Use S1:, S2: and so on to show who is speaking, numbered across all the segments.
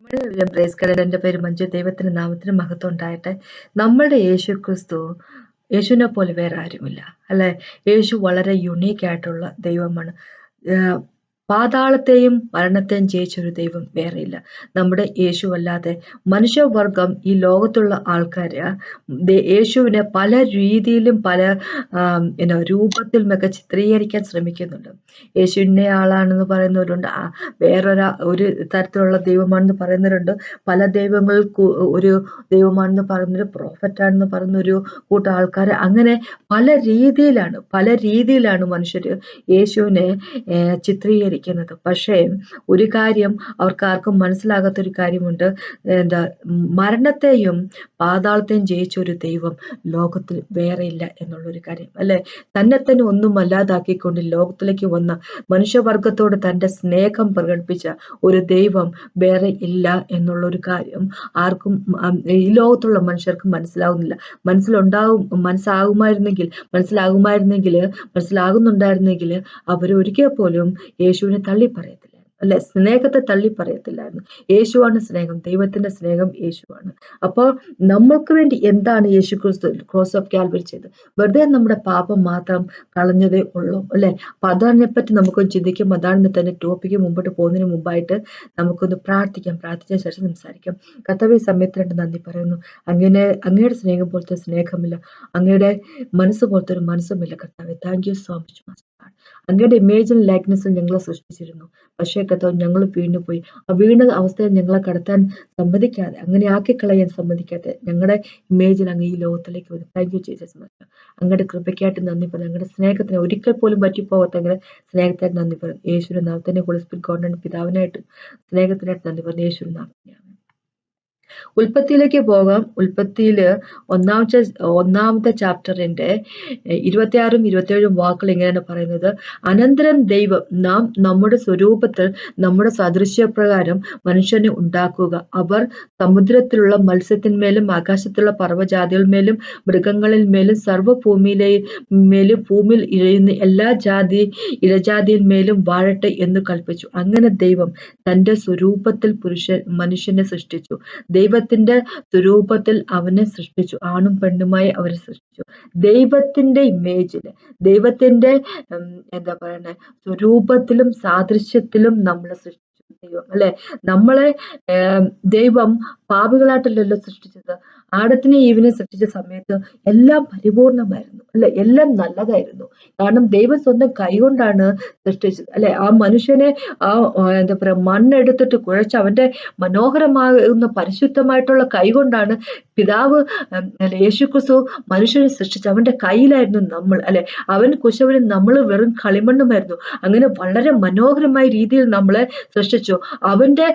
S1: Price card. എൻ്റെ പേര് മഞ്ജു. ദൈവത്തിന്റെ നാമത്തിന് മഹത്വം ഉണ്ടാകട്ടെ. നമ്മളുടെ യേശു ക്രിസ്തു യേശുവിനെ പോലെ വേറെ ആരുമില്ല അല്ലെ. യേശു വളരെ യുണീക്ക് ആയിട്ടുള്ള ദൈവമാണ്. പാതാളത്തെയും മരണത്തെയും ജയിച്ചൊരു ദൈവം വേറെയില്ല. നമ്മുടെ യേശു അല്ലാതെ മനുഷ്യവർഗം ഈ ലോകത്തുള്ള ആൾക്കാര് യേശുവിനെ പല രീതിയിലും പല രൂപത്തിലുമൊക്കെ ചിത്രീകരിക്കാൻ ശ്രമിക്കുന്നുണ്ട്. യേശു ഇന്ന ആളാണെന്ന് പറയുന്നവരുണ്ട്, ഒരു തരത്തിലുള്ള ദൈവമാണെന്ന് പറയുന്നവരുണ്ട്, പല ദൈവങ്ങൾക്ക് ഒരു ദൈവമാണെന്ന് പറയുന്നൊരു പ്രോഫറ്റാണെന്ന് പറയുന്ന ഒരു കൂട്ടം ആൾക്കാർ. അങ്ങനെ പല രീതിയിലാണ് മനുഷ്യര് യേശുവിനെ ചിത്രീകരിക്കുന്നത്. പക്ഷേ ഒരു കാര്യം അവർക്കാർക്കും മനസ്സിലാകാത്തൊരു കാര്യമുണ്ട്. മരണത്തെയും പാതാളത്തെയും ജയിച്ച ഒരു ദൈവം ലോകത്തിൽ വേറെയില്ല എന്നുള്ളൊരു കാര്യം അല്ലെ. തന്നെ ഒന്നും അല്ലാതാക്കിക്കൊണ്ട് ലോകത്തിലേക്ക് വന്ന മനുഷ്യവർഗത്തോട് തൻ്റെ സ്നേഹം പ്രകടിപ്പിച്ച ഒരു ദൈവം വേറെ ഇല്ല എന്നുള്ളൊരു കാര്യം ആർക്കും ഈ ലോകത്തുള്ള മനുഷ്യർക്ക് മനസ്സിലാകുന്നില്ല. മനസ്സിലാകുന്നുണ്ടായിരുന്നെങ്കിൽ അവരൊരിക്കൽ പോലും യേശുവിനെ തള്ളി പറയത്തില്ല അല്ലെ, സ്നേഹത്തെ തള്ളി പറയത്തില്ലായിരുന്നു. യേശുവാണ് സ്നേഹം, ദൈവത്തിന്റെ സ്നേഹം യേശുവാണ്. അപ്പോൾ നമ്മൾക്ക് വേണ്ടി എന്താണ് യേശു ക്രിസ്തു ക്രോസ് ഓഫ് കാൽവരി ചെയ്തത്? വെറുതെ നമ്മുടെ പാപം മാത്രം കളഞ്ഞതേ ഉള്ളൂ അല്ലെ. അപ്പൊ അതിനെപ്പറ്റി നമുക്കൊന്ന് ചിന്തിക്കും. അതാണ് തന്നെ ടോപ്പിക്ക്. മുമ്പോട്ട് പോകുന്നതിന് മുമ്പായിട്ട് നമുക്കൊന്ന് പ്രാർത്ഥിച്ച ശേഷം സംസാരിക്കാം. കർത്താവേ, സമയത്തിനായിട്ട് നന്ദി പറയുന്നു. അങ്ങയുടെ സ്നേഹം പോലത്തെ സ്നേഹമില്ല, അങ്ങയുടെ മനസ്സ് പോലത്തെ ഒരു മനസ്സുമില്ല കർത്താവേ. Thank you so much master. അങ്ങയുടെ ഇമേജിൻ ലൈക്നെസ്സിൽ ഞങ്ങളെ സൃഷ്ടിച്ചിരുന്നു. പക്ഷേ കർത്താവ്, ഞങ്ങൾ വീണുപോയി. ആ വീണ അവസ്ഥയിൽ ഞങ്ങളെ കടത്താൻ സമ്മതിക്കാതെ, അങ്ങനെ ആക്കിക്കളയാൻ സമ്മതിക്കാതെ ഞങ്ങളുടെ ഇമേജിൽ അങ്ങ് ഈ ലോകത്തിലേക്ക് വരും. Thank you Jesus master. അങ്ങയുടെ കൃപയ്ക്കായിട്ട് നന്ദി പറയും. അങ്ങയുടെ സ്നേഹത്തിന് ഒരിക്കൽ പോലും പറ്റിപ്പോകാത്ത അങ്ങയുടെ സ്നേഹത്തായിട്ട് നന്ദി പറയും. യേശുവിന്റെ നാമത്തിന്റെ ഹോളി സ്പിരിറ്റ് ഗോഡിന്റെ പിതാവിനായിട്ട് സ്നേഹത്തിനായിട്ട് നന്ദി പറയും. യേശുവിന്റെ നാമത്തിനാണ്. ഉൽപ്പത്തിയിലേക്ക് പോകാം. ഉൽപ്പത്തിയില് ഒന്നാമത്തെ ചാപ്റ്ററിന്റെ 26 27 വാക്കുകൾ ഇങ്ങനെയാണ് പറയുന്നത്. അനന്തരം ദൈവം, നാം നമ്മുടെ സ്വരൂപത്തിൽ നമ്മുടെ സദൃശ്യപ്രകാരം മനുഷ്യനെ ഉണ്ടാക്കുക. അവർ സമുദ്രത്തിലുള്ള മത്സ്യത്തിന്മേലും ആകാശത്തുള്ള പർവ്വജാതികളിന്മേലും മൃഗങ്ങളിൽ മേലും സർവ്വഭൂമിയിലും ഭൂമിയിൽ ഇഴയുന്ന എല്ലാ ഇഴജാതിയിന്മേലും വാഴട്ടെ എന്ന് കൽപ്പിച്ചു. അങ്ങനെ ദൈവം തന്റെ സ്വരൂപത്തിൽ മനുഷ്യനെ സൃഷ്ടിച്ചു. ദൈവത്തിന്റെ സ്വരൂപത്തിൽ അവനെ സൃഷ്ടിച്ചു, ആണും പെണ്ണുമായി അവരെ സൃഷ്ടിച്ചു. ദൈവത്തിന്റെ ഇമേജില്, ദൈവത്തിന്റെ സ്വരൂപത്തിലും സാദൃശ്യത്തിലും നമ്മളെ സൃഷ്ടിച്ചു ദൈവം അല്ലെ. നമ്മളെ ദൈവം പാപികളായിട്ടല്ലല്ലോ സൃഷ്ടിച്ചത്. ആദത്തിനെ ഈവിനെ സൃഷ്ടിച്ച സമയത്ത് എല്ലാം പരിപൂർണമായിരുന്നു അല്ലെ, എല്ലാം നല്ലതായിരുന്നു. കാരണം ദൈവം സ്വന്തം കൈകൊണ്ടാണ് സൃഷ്ടിച്ചത് അല്ലെ. ആ മനുഷ്യനെ മണ്ണെടുത്തിട്ട് കുഴച്ച് അവന്റെ മനോഹരമാകുന്ന പരിശുദ്ധമായിട്ടുള്ള കൈകൊണ്ടാണ് പിതാവ് യേശുക്രിസ്തു മനുഷ്യനെ സൃഷ്ടിച്ചത്. അവന്റെ കയ്യിലായിരുന്നു നമ്മൾ അല്ലെ. അവൻ കുശവനും നമ്മൾ വെറും കളിമണ്ണുമായിരുന്നു. അങ്ങനെ വളരെ മനോഹരമായ രീതിയിൽ നമ്മളെ സൃഷ്ടിച്ചു. അവന്റെ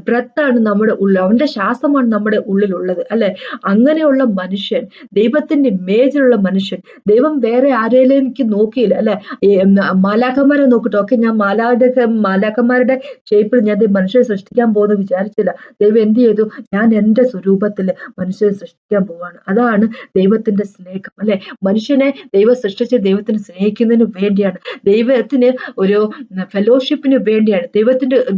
S1: ബ്രത്താണ് നമ്മുടെ ഉള്ളിൽ, അവന്റെ ശ്വാസമാണ് നമ്മുടെ ഉള്ളിലുള്ളത് അല്ലെ. അങ്ങനെയുള്ള മനുഷ്യൻ, ദൈവത്തിന്റെ ഇമേജിലുള്ള മനുഷ്യൻ, ദൈവം വേറെ ആരെയിലേക്ക് നോക്കിയില്ല അല്ലെ. മാലാഖമാരെ നോക്കിട്ട് ഓക്കെ, ഞാൻ മാലാഖമാരുടെ ഷേപ്പിൽ ഞാൻ മനുഷ്യരെ സൃഷ്ടിക്കാൻ പോകുന്നു വിചാരിച്ചില്ല. ദൈവം എന്ത് ചെയ്തു? ഞാൻ എൻ്റെ സ്വരൂപത്തിൽ മനുഷ്യരെ സൃഷ്ടിക്കാൻ പോവാണ്. അതാണ് ദൈവത്തിന്റെ സ്നേഹം അല്ലെ. മനുഷ്യനെ ദൈവം സൃഷ്ടിച്ച് ദൈവത്തിന് സ്നേഹിക്കുന്നതിന് വേണ്ടിയാണ്, ദൈവത്തിന് ഒരു ഫെലോഷിപ്പിന് വേണ്ടിയാണ്,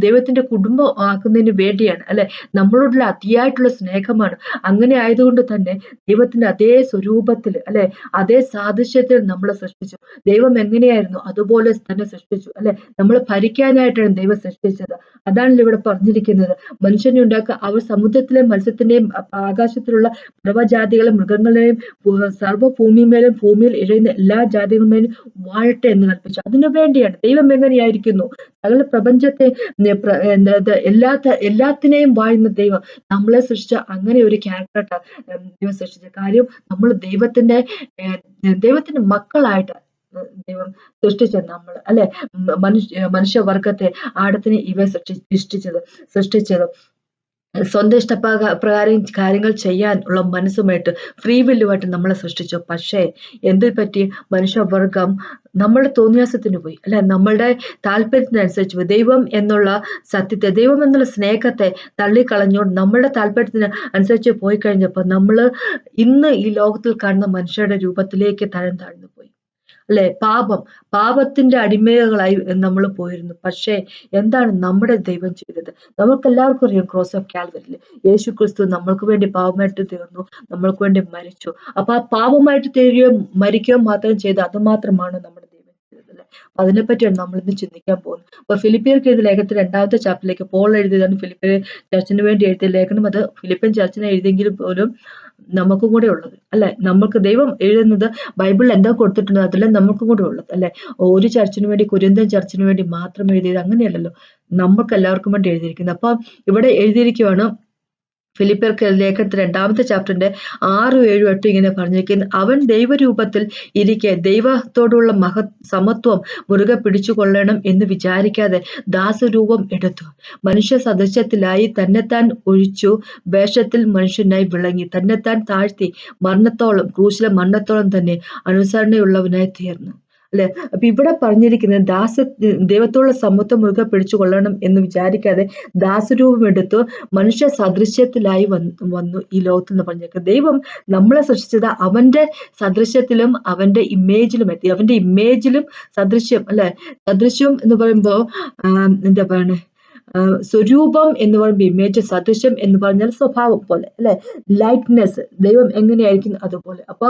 S1: ദൈവത്തിന്റെ കുടുംബം ആക്കുന്നതിന് വേണ്ടിയാണ് അല്ലെ. നമ്മളോടുള്ള അതിയായിട്ടുള്ള സ്നേഹമാണ്. അങ്ങനെ ആയതുകൊണ്ട് തന്നെ ദൈവത്തിന്റെ അതേ സ്വരൂപത്തിൽ അല്ലെ, അതേ സാദൃശ്യത്തിൽ നമ്മളെ സൃഷ്ടിച്ചു. ദൈവം എങ്ങനെയായിരുന്നു അതുപോലെ തന്നെ സൃഷ്ടിച്ചു അല്ലെ. നമ്മൾ ഭരിക്കാനായിട്ടാണ് ദൈവം സൃഷ്ടിച്ചത്. അതാണല്ലോ ഇവിടെ പറഞ്ഞിരിക്കുന്നത്. മനുഷ്യനെ ഉണ്ടാക്കുക, അവർ സമുദ്രത്തിലെ മത്സ്യത്തിന്റെയും ആകാശത്തിലുള്ള സർവ്വജാതികളെയും മൃഗങ്ങളെയും സർവ്വഭൂമിമേലും ഭൂമിയിൽ ഇഴയുന്ന എല്ലാ ജാതികളുമേലും വാഴട്ടെ എന്ന് കൽപ്പിച്ചു. അതിനു വേണ്ടിയാണ്. ദൈവം എങ്ങനെയായിരിക്കുന്നു? സകല പ്രപഞ്ചത്തെ എല്ലാത്തിനെയും വാഴുന്ന ദൈവം നമ്മളെ സൃഷ്ടിച്ച അങ്ങനെ ഒരു ക്യാരക്ടറായിട്ടാണ് ദൈവം സൃഷ്ടിച്ച കാര്യം. നമ്മൾ ദൈവത്തിന്റെ മക്കളായിട്ട് ദൈവം സൃഷ്ടിച്ചത് നമ്മൾ അല്ലെ. മനുഷ്യവർഗത്തെ ആദത്തിനെ ഇവ സൃഷ്ടിച്ചത് സ്വന്തം ഇഷ്ടപ്രകാരം കാര്യങ്ങൾ ചെയ്യാൻ ഉള്ള മനസ്സുമായിട്ട്, ഫ്രീ വില്ലുമായിട്ട് നമ്മളെ സൃഷ്ടിച്ചു. പക്ഷേ എന്തിൽ പറ്റി? മനുഷ്യവർഗം നമ്മളുടെ തോന്നിയാസത്തിന് പോയി അല്ലെ, നമ്മളുടെ താല്പര്യത്തിനനുസരിച്ച് പോയി. ദൈവം എന്നുള്ള സത്യത്തെ, ദൈവം എന്നുള്ള സ്നേഹത്തെ തള്ളിക്കളഞ്ഞുകൊണ്ട് നമ്മളുടെ താല്പര്യത്തിന് അനുസരിച്ച് പോയി കഴിഞ്ഞപ്പോൾ നമ്മൾ ഇന്ന് ഈ ലോകത്തിൽ കാണുന്ന മനുഷ്യരുടെ രൂപത്തിലേക്ക് തരം താഴ്ന്നു പോയി അല്ലെ? പാപത്തിന്റെ അടിമകളായി നമ്മൾ പോയിരുന്നു. പക്ഷേ എന്താണ് നമ്മുടെ ദൈവം ചെയ്തത്? നമുക്കെല്ലാവർക്കും അറിയാം, ക്രോസ് ഓഫ് കാൽവരിയിൽ യേശു ക്രിസ്തു നമ്മൾക്ക് വേണ്ടി പാപമായിട്ട് തീർന്നു, നമ്മൾക്ക് വേണ്ടി മരിച്ചു. അപ്പൊ ആ പാപമായിട്ട് തീരുകയും മരിക്കുകയും മാത്രം ചെയ്ത് അത് മാത്രമാണ് നമ്മുടെ ദൈവം ചെയ്തത്, അല്ലെ? അതിനെപ്പറ്റിയാണ് നമ്മൾ ഇന്ന് ചിന്തിക്കാൻ പോകുന്നത്. അപ്പൊ ഫിലിപ്പിയർക്ക് എഴുതിയ ലേഖനത്തിൽ 2-ാമത്തെ ചാപ്റ്ററിലേക്ക് പോൾ എഴുതിയതാണ്. ഫിലിപ്പിയർ ചർച്ചിന് വേണ്ടി എഴുതിയ ലേഖനം. അത് ഫിലിപ്പിയൻ ചർച്ചിനെ എഴുതിയെങ്കിലും പോലും നമുക്കും കൂടെ ഉള്ളത്, അല്ലെ? നമുക്ക് ദൈവം എഴുതുന്നത് ബൈബിളിൽ എന്താ കൊടുത്തിട്ടുണ്ട് അതെല്ലാം നമുക്കും കൂടെ ഉള്ളത്, അല്ലെ? ഒരു ചർച്ചിന് വേണ്ടി, കൊരിന്ത്യൻ ചർച്ചിന് വേണ്ടി മാത്രം എഴുതിയത് അങ്ങനെയല്ലല്ലോ, നമുക്ക് എല്ലാവർക്കും വേണ്ടി എഴുതിയിരിക്കുന്നത്. അപ്പൊ ഇവിടെ എഴുതിയിരിക്കുവാണ് ഫിലിപ്പിയർക്ക് ലേഖനത്തിൽ 2-ാമത്തെ ചാപ്റ്ററിന്റെ 6, 7, 8 ഇങ്ങനെ പറഞ്ഞിരിക്കുന്നു. അവൻ ദൈവരൂപത്തിൽ ഇരിക്കെ ദൈവത്തോടുള്ള സമത്വം മുറുകെ പിടിച്ചുകൊള്ളണം എന്ന് വിചാരിക്കാതെ ദാസരൂപം എടുത്തു. മനുഷ്യ സദൃശ്യത്തിലായി തന്നെത്താൻ ഒഴിച്ചു, വേഷത്തിൽ മനുഷ്യനായി വിളങ്ങി, തന്നെത്താൻ താഴ്ത്തി, ക്രൂശിലെ മരണത്തോളം തന്നെ അനുസരണയുള്ളവനായി തീർന്നു, അല്ലെ? അപ്പൊ ഇവിടെ പറഞ്ഞിരിക്കുന്നത് ദൈവത്തോടുള്ള സമത്വം മുറുകെ പിടിച്ചു കൊള്ളണം എന്ന് വിചാരിക്കാതെ ദാസരൂപം എടുത്തു, മനുഷ്യ സദൃശ്യത്തിലായി വന്നു ഈ ലോകത്തിൽ എന്ന് പറഞ്ഞേക്കുക. ദൈവം നമ്മളെ സൃഷ്ടിച്ചത് അവന്റെ സദൃശ്യത്തിലും അവന്റെ ഇമേജിലും എത്തി. അവന്റെ ഇമേജിലും സദൃശ്യം, അല്ലെ? സദൃശ്യം എന്ന് പറയുമ്പോ എന്താ പറയണേ, സ്വരൂപം എന്ന് പറയുമ്പോൾ ഇമേജ്, സദൃശ്യം എന്ന് പറഞ്ഞാൽ സ്വഭാവം പോലെ, അല്ലെ? ലൈക്നെസ്, ദൈവം എങ്ങനെയായിരിക്കും അതുപോലെ. അപ്പൊ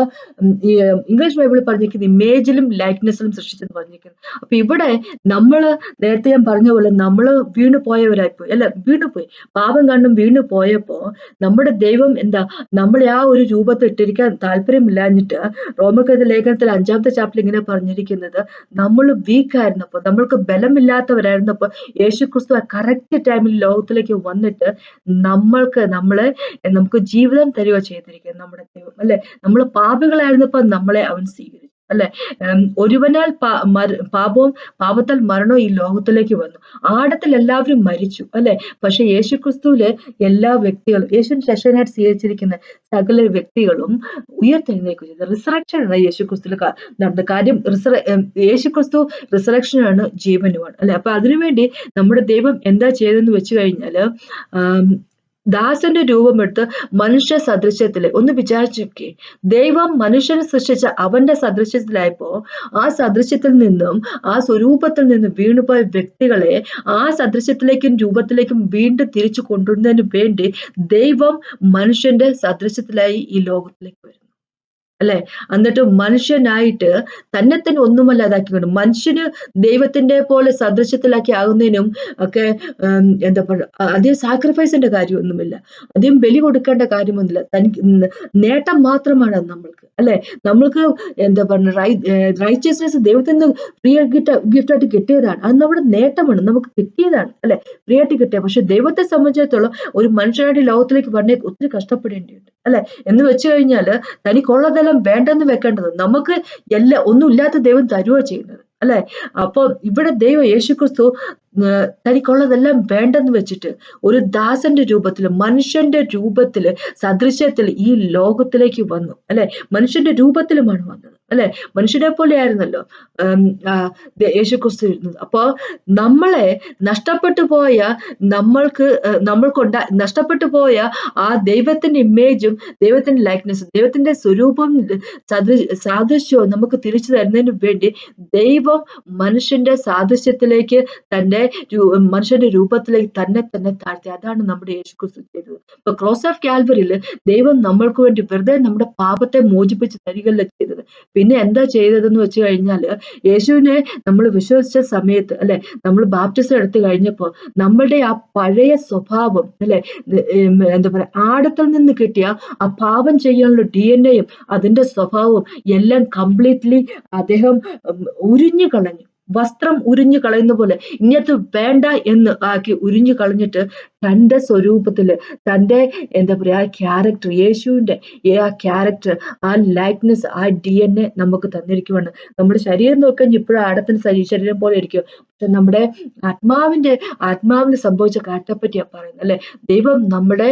S1: ഈ ഇംഗ്ലീഷ് ബൈബിളിൽ പറഞ്ഞിരിക്കുന്നത് ഇമേജിലും ലൈക്നെസ്സിലും സൃഷ്ടിച്ചെന്ന് പറഞ്ഞിരിക്കുന്നു. അപ്പൊ ഇവിടെ നമ്മള് നേരത്തെ ഞാൻ പറഞ്ഞ പോലെ നമ്മള് വീണു പോയവരായിപ്പോയി, അല്ലെ? വീണുപോയി, പാപം കണ്ടും വീണു പോയപ്പോ നമ്മുടെ ദൈവം എന്താ, നമ്മളെ ആ ഒരു രൂപത്തിൽ ഇട്ടിരിക്കാൻ താല്പര്യമില്ലാഞ്ഞിട്ട് റോമർക്കെഴുതിയ ലേഖനത്തിൽ 5-ാമത്തെ ചാപ്റ്ററിൽ ഇങ്ങനെ പറഞ്ഞിരിക്കുന്നത്, നമ്മൾ വീക്കായിരുന്നപ്പോ, നമ്മൾക്ക് ബലമില്ലാത്തവരായിരുന്നപ്പോ യേശു ക്രിസ്തു കറക്റ്റ് ടൈമിൽ ലോകത്തിലേക്ക് വന്നിട്ട് നമുക്ക് ജീവിതം തരുക ചെയ്തിരിക്കുന്നത് നമ്മുടെ ദൈവം, അല്ലെ? നമ്മൾ പാപികളായിരുന്നപ്പോ നമ്മളെ അവൻ സ്വീകരിച്ചു, അല്ലെ? ഒരുവനാൽ പാപത്താൽ മരണവും ഈ ലോകത്തിലേക്ക് വന്നു. ആടത്തിൽ എല്ലാവരും മരിച്ചു, അല്ലെ? പക്ഷെ യേശു ക്രിസ്തുവില് എല്ലാ വ്യക്തികളും, യേശുവിന് രക്ഷകനായിട്ട് സ്വീകരിച്ചിരിക്കുന്ന സകല വ്യക്തികളും ഉയർത്തെഴുന്നേൽക്കുക ചെയ്തു. റിസറക്ഷൻ ആണ് യേശു ക്രിസ്തുവിൽ നടന്ന കാര്യം. യേശു ക്രിസ്തു റിസറക്ഷനാണ്, ജീവനുമാണ്, അല്ലെ? അപ്പൊ അതിനുവേണ്ടി നമ്മുടെ ദൈവം എന്താ ചെയ്തതെന്ന് വെച്ച് കഴിഞ്ഞാല്, ദാസന്റെ രൂപമെടുത്ത് മനുഷ്യ സദൃശ്യത്തില്, ഒന്ന് വിചാരിച്ചൊക്കെ, ദൈവം മനുഷ്യനെ സൃഷ്ടിച്ച അവന്റെ സദൃശ്യത്തിലായപ്പോ ആ സദൃശ്യത്തിൽ നിന്നും, ആ സ്വരൂപത്തിൽ നിന്നും വീണുപോയ വ്യക്തികളെ ആ സദൃശ്യത്തിലേക്കും രൂപത്തിലേക്കും വീണ്ടും തിരിച്ചു കൊണ്ടുവരുന്നതിന് വേണ്ടി ദൈവം മനുഷ്യന്റെ സദൃശ്യത്തിലായി ഈ ലോകത്തിലേക്ക് വരുന്നു, അല്ലെ? എന്നിട്ട് മനുഷ്യനായിട്ട് തന്നെ ഒന്നുമല്ലാതാക്കിക്കൊണ്ട്, മനുഷ്യന് ദൈവത്തിന്റെ പോലെ സദൃശ്യത്തിലാക്കി ആകുന്നതിനും ഒക്കെ എന്താ പറയുക, അധികം സാക്രിഫൈസിന്റെ കാര്യമൊന്നുമില്ല, അധികം ബലി കൊടുക്കേണ്ട കാര്യമൊന്നുമില്ല. തനിക്ക് നേട്ടം മാത്രമാണ് അത് നമ്മൾക്ക്, അല്ലെ? നമ്മൾക്ക് എന്താ പറയുക, റൈച്ചസ്നെസ് ദൈവത്തിൽ നിന്ന് ഫ്രീ ഗിഫ്റ്റായിട്ട് കിട്ടിയതാണ്. അത് നമ്മുടെ നേട്ടമാണ്, നമുക്ക് കിട്ടിയതാണ്, അല്ലെ? ഫ്രീ ആയിട്ട് കിട്ടിയ. പക്ഷെ ദൈവത്തെ സംബന്ധിച്ചിടത്തോളം ഒരു മനുഷ്യനായിട്ട് ലോകത്തിലേക്ക് വരണേ ഒത്തിരി കഷ്ടപ്പെടേണ്ടിയുണ്ട്, അല്ലെ? എന്ന് വെച്ച് കഴിഞ്ഞാല് തനിക്കുള്ളതെല്ലാം വേണ്ടെന്ന് വെക്കേണ്ടത്, നമുക്ക് ഒന്നും ഇല്ലാത്ത ദൈവം തരുക ചെയ്യുന്നത്, അല്ലെ? അപ്പൊ ഇവിടെ ദൈവം യേശു ക്രിസ്തു തനിക്കുള്ളതെല്ലാം വേണ്ടെന്ന് വെച്ചിട്ട് ഒരു ദാസന്റെ രൂപത്തില്, മനുഷ്യന്റെ രൂപത്തില്, സദൃശ്യത്തില് ഈ ലോകത്തിലേക്ക് വന്നു, അല്ലെ? മനുഷ്യന്റെ രൂപത്തിലുമാണ് വന്നത്, അല്ലെ? മനുഷ്യനെ പോലെ ആയിരുന്നല്ലോ യേശു ക്രിസ്തു ഇരുന്നത്. അപ്പൊ നമ്മളെ നഷ്ടപ്പെട്ടു പോയ നഷ്ടപ്പെട്ടു പോയ ആ ദൈവത്തിന്റെ ഇമേജും ദൈവത്തിന്റെ ലൈക്നെസ്സും ദൈവത്തിന്റെ സ്വരൂപം സാദൃശ്യവും നമുക്ക് തിരിച്ചു തരുന്നതിന് വേണ്ടി ദൈവം മനുഷ്യന്റെ സാദൃശ്യത്തിലേക്ക് മനുഷ്യന്റെ രൂപത്തിലേക്ക് തന്നെ താഴ്ത്തി. അതാണ് നമ്മുടെ യേശു ക്രിസ്തു ചെയ്തത്. ഇപ്പൊ ക്രോസ് ഓഫ് കാൽവറിയിൽ ദൈവം നമ്മൾക്ക് വേണ്ടി വെറുതെ നമ്മുടെ പാപത്തെ മോചിപ്പിച്ച് തരികയല്ല ചെയ്തത്. പിന്നെ എന്താ ചെയ്തതെന്ന് വെച്ച് കഴിഞ്ഞാല്, യേശുവിനെ നമ്മൾ വിശ്വസിച്ച സമയത്ത്, അല്ലെ, നമ്മൾ ബാപ്റ്റിസം എടുത്തു കഴിഞ്ഞപ്പോ നമ്മളുടെ ആ പഴയ സ്വഭാവം, അല്ലെ, എന്താ പറയാ, ആടത്തിൽ നിന്ന് കിട്ടിയ ആ പാപം ചെയ്യാനുള്ള DNA അതിന്റെ സ്വഭാവവും എല്ലാം കംപ്ലീറ്റ്ലി അദ്ദേഹം ഉരിഞ്ഞു കളഞ്ഞു. വസ്ത്രം ഉരിഞ്ഞു കളയുന്ന പോലെ ഇങ്ങനത്തെ വേണ്ട എന്ന് ആക്കി ഉരിഞ്ഞു കളഞ്ഞിട്ട് തന്റെ സ്വരൂപത്തില്, തന്റെ എന്താ പറയാ, ആ ക്യാരക്ടർ, യേശുവിന്റെ ആ ക്യാരക്ടർ, ആ ലൈക്നെസ്, ആ DNA നമുക്ക് തന്നിരിക്കുവാണ്. നമ്മുടെ ശരീരം നോക്കാൻ ഇപ്പോഴും ആടത്തിന് ശരീരം പോലെ ഇരിക്കും. പക്ഷെ നമ്മുടെ ആത്മാവിന് സംഭവിച്ച കാര്യത്തെപ്പറ്റിയാ പറയുന്നത്, അല്ലെ? ദൈവം നമ്മുടെ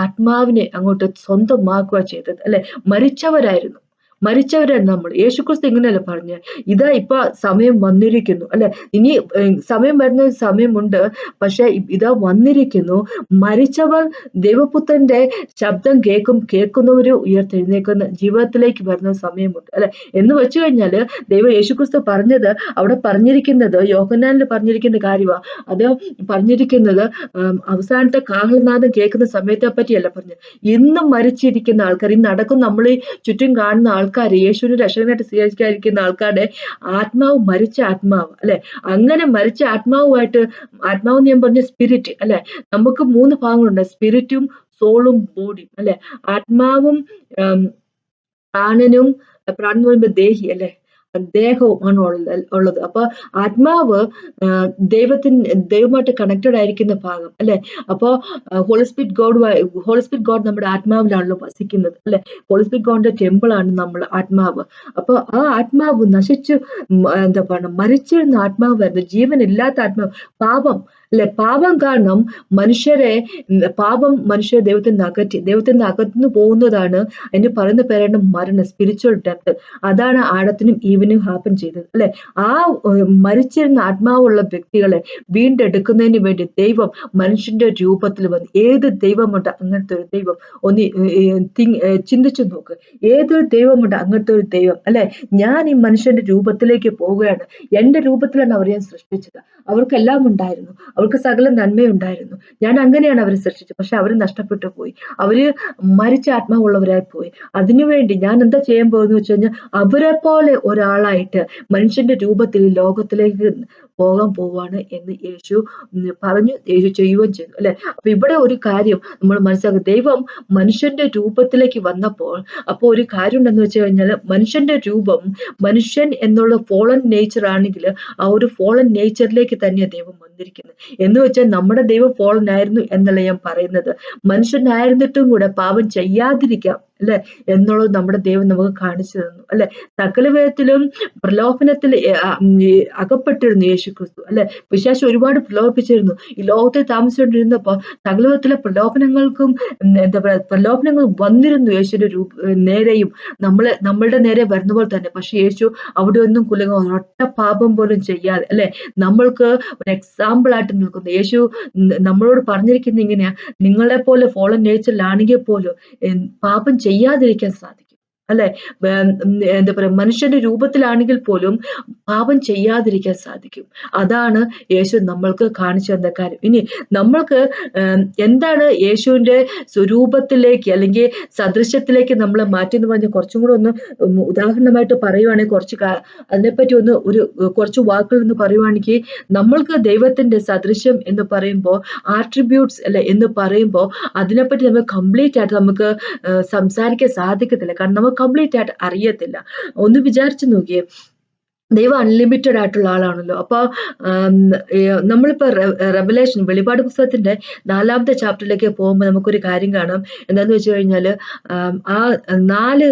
S1: ആത്മാവിനെ അങ്ങോട്ട് സ്വന്തമാക്കുക ചെയ്തത്, അല്ലെ? മരിച്ചവരായിരുന്നു, മരിച്ചവരെ നമ്മൾ. യേശുക്രിസ്തു ഇങ്ങനെയല്ലേ പറഞ്ഞെ, ഇതാ ഇപ്പൊ സമയം വന്നിരിക്കുന്നു അല്ലെ, ഇനി സമയം വരുന്ന സമയമുണ്ട്, പക്ഷെ ഇതാ വന്നിരിക്കുന്നു, മരിച്ചവർ ദൈവപുത്രന്റെ ശബ്ദം കേൾക്കുന്നവര് ഉയർത്തെഴുന്നേക്കുന്ന ജീവിതത്തിലേക്ക് വരുന്ന സമയമുണ്ട് അല്ലെ. എന്ന് വെച്ചു കഴിഞ്ഞാല് യേശുക്രിസ്തു പറഞ്ഞത്, അവിടെ പറഞ്ഞിരിക്കുന്നത്, യോഹന്നാനിൽ പറഞ്ഞിരിക്കുന്ന കാര്യമാണ്. അത് പറഞ്ഞിരിക്കുന്നത് അവസാനത്തെ കാഹളനാദം കേൾക്കുന്ന സമയത്തെ പറ്റിയല്ല പറഞ്ഞത്. ഇന്നും മരിച്ചിരിക്കുന്ന ആൾക്കാർ, ഇന്ന് നടക്കും നമ്മൾ ചുറ്റും കാണുന്ന ആൾക്കാർ, യേശുവിനെ രക്ഷകനായിട്ട് സ്വീകരിക്കാതിരിക്കുന്ന ആൾക്കാരുടെ ആത്മാവ് മരിച്ച ആത്മാവ് അല്ലെ. അങ്ങനെ മരിച്ച ആത്മാവുമായിട്ട്, ആത്മാവ് ഞാൻ പറഞ്ഞ സ്പിരിറ്റ് അല്ലെ, നമുക്ക് 3 ഭാഗങ്ങളുണ്ട്, സ്പിരിറ്റും സോളും ബോഡിയും അല്ലെ. ആത്മാവും പ്രാണനും, പ്രാണൻ എന്ന് പറയുമ്പോൾ ദേഹി അല്ലെ, ദേഹമാണ് ഉള്ളത്. അപ്പൊ ആത്മാവ് ദൈവമായിട്ട് കണക്റ്റഡ് ആയിരിക്കുന്ന ഭാഗം അല്ലെ. അപ്പൊ ഹോളി സ്പിരിറ്റ് ഗോഡ് നമ്മുടെ ആത്മാവിലാണല്ലോ വസിക്കുന്നത് അല്ലെ. ഹോളി സ്പിരിറ്റ് ഗോഡിന്റെ ടെമ്പിൾ ആണ് നമ്മൾ ആത്മാവ്. അപ്പൊ ആ ആത്മാവ് നശിച്ചു, എന്താ പറയുക, മരിച്ചിരുന്ന ആത്മാവായിരുന്നു, ജീവനില്ലാത്ത ആത്മാവ്. പാപം അല്ലെ, പാപം കാരണം പാപം മനുഷ്യരെ ദൈവത്തിന് അകന്നു പോകുന്നതാണ്. അതിന് പറയുന്ന പേരാണ് മരണം, സ്പിരിച്വൽ ഡെത്ത്. അതാണ് ആഡത്തിനും ഈവിനും ഹാപ്പൻ ചെയ്തത് അല്ലെ. ആ മരിച്ചിരുന്ന ആത്മാവുള്ള വ്യക്തികളെ വീണ്ടെടുക്കുന്നതിന് വേണ്ടി ദൈവം മനുഷ്യന്റെ രൂപത്തിൽ വന്നു. ഏത് ദൈവമുണ്ട് അങ്ങനത്തെ ഒരു ദൈവം? ഒന്ന് ചിന്തിച്ചു നോക്ക്. ഏതൊരു ദൈവമുണ്ട് അങ്ങനത്തെ ഒരു ദൈവം അല്ലെ. ഞാൻ ഈ മനുഷ്യന്റെ രൂപത്തിലേക്ക് പോവുകയാണ്, എന്റെ രൂപത്തിലാണ് അവർ ഞാൻ സൃഷ്ടിച്ചത്. അവർക്കെല്ലാം ഉണ്ടായിരുന്നു, അവർക്ക് സകല നന്മയുണ്ടായിരുന്നു. ഞാൻ അങ്ങനെയാണ് അവരെ സൃഷ്ടിച്ചത്. പക്ഷെ അവർ നഷ്ടപ്പെട്ടു പോയി, അവര് മരിച്ച ആത്മാവുള്ളവരായി പോയി. അതിനുവേണ്ടി ഞാൻ എന്താ ചെയ്യാൻ പോകുന്നു വെച്ച് കഴിഞ്ഞാൽ, അവരെ പോലെ ഒരാളായിട്ട് മനുഷ്യന്റെ രൂപത്തിൽ ലോകത്തിലേക്ക് പോകാൻ പോവാണ് എന്ന് യേശു പറഞ്ഞു, യേശു ചെയ്യുകയും ചെയ്തു അല്ലെ. അപ്പൊ ഇവിടെ ഒരു കാര്യം നമ്മൾ മനസ്സിലാക്കുക, ദൈവം മനുഷ്യന്റെ രൂപത്തിലേക്ക് വന്നപ്പോൾ, അപ്പൊ ഒരു കാര്യം ഉണ്ടെന്ന് വെച്ച് കഴിഞ്ഞാൽ, മനുഷ്യന്റെ രൂപം, മനുഷ്യൻ എന്നുള്ള ഫോളൻ നേച്ചർ ആണെങ്കിൽ ആ ഒരു ഫോളൻ നേച്ചറിലേക്ക് തന്നെയാണ് ദൈവം വന്നിരിക്കുന്നത്. എന്ന് വെച്ചാൽ നമ്മുടെ ദൈവം ഫോളൻ ആയിരുന്നു എന്നല്ല ഞാൻ പറയുന്നത്, മനുഷ്യനായിരുന്നിട്ടും കൂടെ പാപം ചെയ്യാതിരിക്കാം അല്ലെ എന്നുള്ളത് നമ്മുടെ ദൈവം നമുക്ക് കാണിച്ചു തന്നു അല്ലെ. സകല വിധത്തിലും പ്രലോഭനത്തിൽ അകപ്പെട്ടിരുന്നു യേശു ക്രിസ്തു അല്ലെ. പിശാച് ഒരുപാട് പ്രലോഭിപ്പിച്ചിരുന്നു. ഈ ലോകത്തിൽ താമസിച്ചുകൊണ്ടിരുന്നപ്പോ സകല വിധത്തിലെ പ്രലോഭനങ്ങൾക്കും എന്താ പറയാ, പ്രലോഭനങ്ങൾ വന്നിരുന്നു യേശുവിന്റെ നേരെയും, നമ്മളുടെ നേരെ വരുന്ന പോലെ തന്നെ. പക്ഷെ യേശു അവിടെ ഒന്നും ഒരൊറ്റ പാപം പോലും ചെയ്യാതെ അല്ലെ, നമ്മൾക്ക് ഒരു എക്സാമ്പിൾ ആയിട്ട് നിൽക്കുന്നു. യേശു നമ്മളോട് പറഞ്ഞിരിക്കുന്നത് ഇങ്ങനെയാ, നിങ്ങളെ പോലെ ഫോളൻ നേച്ചറിലാണെങ്കിൽ പോലും പാപം ചെയ്യാതിരിക്കാൻ സാധിക്കും അല്ലെ. എന്താ പറയാ, മനുഷ്യന്റെ രൂപത്തിലാണെങ്കിൽ പോലും പാപം ചെയ്യാതിരിക്കാൻ സാധിക്കും. അതാണ് യേശു നമ്മൾക്ക് കാണിച്ചു തന്ന കാര്യം. ഇനി നമ്മൾക്ക് എന്താണ് യേശുവിന്റെ സ്വരൂപത്തിലേക്ക് അല്ലെങ്കിൽ സദൃശ്യത്തിലേക്ക് നമ്മളെ മാറ്റി എന്ന് പറഞ്ഞ കുറച്ചും കൂടെ ഒന്ന് ഉദാഹരണമായിട്ട് പറയുവാണെങ്കിൽ, അതിനെപ്പറ്റി കുറച്ച് വാക്കുകൾ എന്ന് പറയുവാണെങ്കിൽ, നമ്മൾക്ക് ദൈവത്തിന്റെ സദൃശ്യം എന്ന് പറയുമ്പോൾ, ആട്രിബ്യൂട്ട്സ് അല്ലെ എന്ന് പറയുമ്പോൾ, അതിനെപ്പറ്റി നമുക്ക് കംപ്ലീറ്റ് ആയിട്ട് നമുക്ക് സംസാരിക്കാൻ സാധിക്കത്തില്ല. കാരണം നമുക്ക് കംപ്ലീറ്റ് ആയിട്ട് അറിയത്തില്ല. ഒന്ന് വിചാരിച്ചു നോക്കിയേ, ദൈവം അൺലിമിറ്റഡ് ആയിട്ടുള്ള ആളാണല്ലോ. അപ്പൊ നമ്മളിപ്പോ റെവലേഷൻ, വെളിപാട് പുസ്തകത്തിന്റെ 4ാമത്തെ ചാപ്റ്ററിലേക്ക് പോകുമ്പോൾ നമുക്കൊരു കാര്യം കാണാം. എന്താന്ന് വെച്ച് കഴിഞ്ഞാല്, ആ 4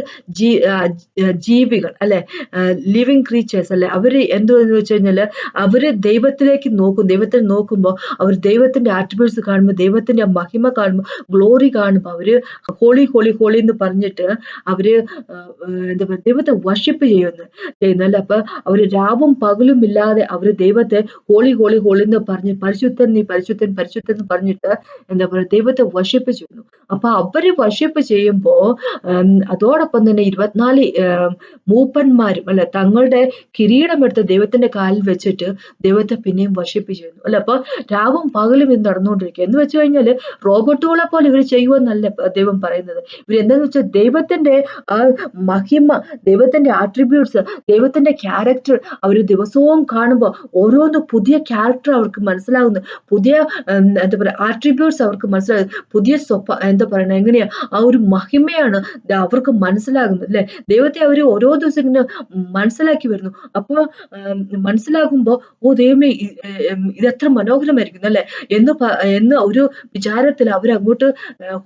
S1: ജീവികൾ അല്ലെ, ലിവിങ് ക്രീച്ചേഴ്സ് അല്ലെ, അവര് എന്തുവെന്ന് വെച്ച് കഴിഞ്ഞാല്, അവര് ദൈവത്തിലേക്ക് ദൈവത്തെ നോക്കുമ്പോൾ അവർ ദൈവത്തിന്റെ ആട്രിബ്യൂട്ട്സ് കാണുമ്പോൾ, ദൈവത്തിന്റെ മഹിമ കാണുമ്പോൾ, ഗ്ലോറി കാണുമ്പോൾ അവര് ഹോളി ഹോളി ഹോളി എന്ന് പറഞ്ഞിട്ട് അവര് എന്താ പറയുക, ദൈവത്തെ വർഷിപ്പ് ചെയ്യുന്നല്ലേ. അപ്പൊ അവര് രാവും പകലും ഇല്ലാതെ അവര് ദൈവത്തെ ഹോളി ഹോളി ഹോളി എന്ന് പറഞ്ഞ്, പരിശുദ്ധൻ നീ പരിശുദ്ധൻ പരിശുദ്ധൻ എന്ന് പറഞ്ഞിട്ട് എന്താ പറയുക, ദൈവത്തെ വർഷിപ്പ് ചെയ്യുന്നു. അപ്പൊ അവര് വർഷിപ്പ് ചെയ്യുമ്പോ അതോടൊപ്പം തന്നെ 24 മൂപ്പന്മാരും അല്ലെ, തങ്ങളുടെ കിരീടം എടുത്ത് ദൈവത്തിന്റെ കാലിൽ വെച്ചിട്ട് ദൈവത്തെ പിന്നെയും വർഷിപ്പ് ചെയ്യുന്നു അല്ലെ. അപ്പൊ രാവും പകലും ഇത് നടന്നുകൊണ്ടിരിക്കുക. എന്ന് വെച്ച് കഴിഞ്ഞാല് റോബോട്ടുകളെ പോലെ ഇവർ ചെയ്യുമെന്നല്ല ദൈവം പറയുന്നത്. ഇവരെന്താന്ന് വെച്ചാൽ ദൈവത്തിന്റെ ആ മഹിമ, ദൈവത്തിന്റെ ആട്രിബ്യൂട്ട്സ്, ദൈവത്തിന്റെ ക്യാരക്ടർ അവർ ദിവസവും കാണുമ്പോൾ ഓരോന്ന് പുതിയ ക്യാരക്ടർ അവർക്ക് മനസ്സിലാകുന്നു, പുതിയ എന്താ പറയുക ആട്രിബ്യൂട്ട്സ് അവർക്ക് മനസ്സിലാകുന്നു, പുതിയ എന്താ പറയുക, എങ്ങനെയാ ആ ഒരു മഹിമയാണ് അവർക്ക് മനസ്സിലാകുന്നത് അല്ലെ. ദൈവത്തെ അവർ ഓരോ ദിവസം ഇങ്ങനെ മനസ്സിലാക്കി വരുന്നു. അപ്പോൾ മനസ്സിലാകുമ്പോൾ, ഓ ദൈവമേ ഇതെത്ര മനോഹരമായിരിക്കുന്നു അല്ലെ എന്ന് ഒരു വിചാരത്തിൽ അവരങ്ങോട്ട്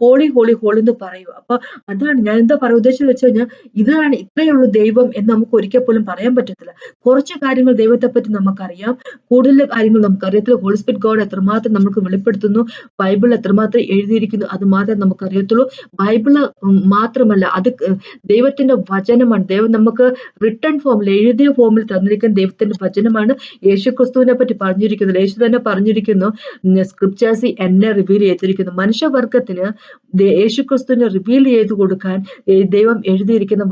S1: ഹോളി ഹോളി ഹോളി എന്ന് പറയും. അപ്പൊ അതാണ് ഞാൻ എന്താ പറയുക ഉദ്ദേശിച്ചത് വെച്ച് കഴിഞ്ഞാൽ, ഇത്രയുള്ളൂ ദൈവം എന്ന് നമുക്ക് ഒരിക്കൽ പോലും പറയാൻ പറ്റത്തില്ല. കുറച്ച് കാര്യങ്ങൾ ദൈവത്തെ പറ്റി നമുക്കറിയാം, കൂടുതൽ കാര്യങ്ങൾ നമുക്കറിയത്തില്ല. ഹോളി സ്പിരിറ്റ് ഗോഡ് എത്രമാത്രം നമുക്ക് വെളിപ്പെടുത്തുന്നു, ബൈബിൾ എത്രമാത്രം എഴുതിയിരിക്കുന്നു, അത് മാത്രമേ നമുക്കറിയത്തുള്ളൂ. ബൈബിള് മാത്രമല്ല, അത് ദൈവത്തിന്റെ വചനമാണ്. ദൈവം നമുക്ക് റിട്ടൺ ഫോമിൽ, എഴുതിയ ഫോമിൽ തന്നിരിക്കുന്ന ദൈവത്തിന്റെ വചനമാണ്. യേശുക്രിസ്തുവിനെ പറ്റി പറഞ്ഞിരിക്കുന്നത്, യേശു തന്നെ പറഞ്ഞിരിക്കുന്നു, സ്ക്രിപ്റ്റേഴ്സ് എന്നെ റിവീൽ ചെയ്തിരിക്കുന്നു. മനുഷ്യവർഗത്തിന് യേശുക്രിസ്തുവിനെ റിവീൽ ചെയ്ത് കൊടുക്കാൻ ദൈവം എഴുതിയിരിക്കുന്ന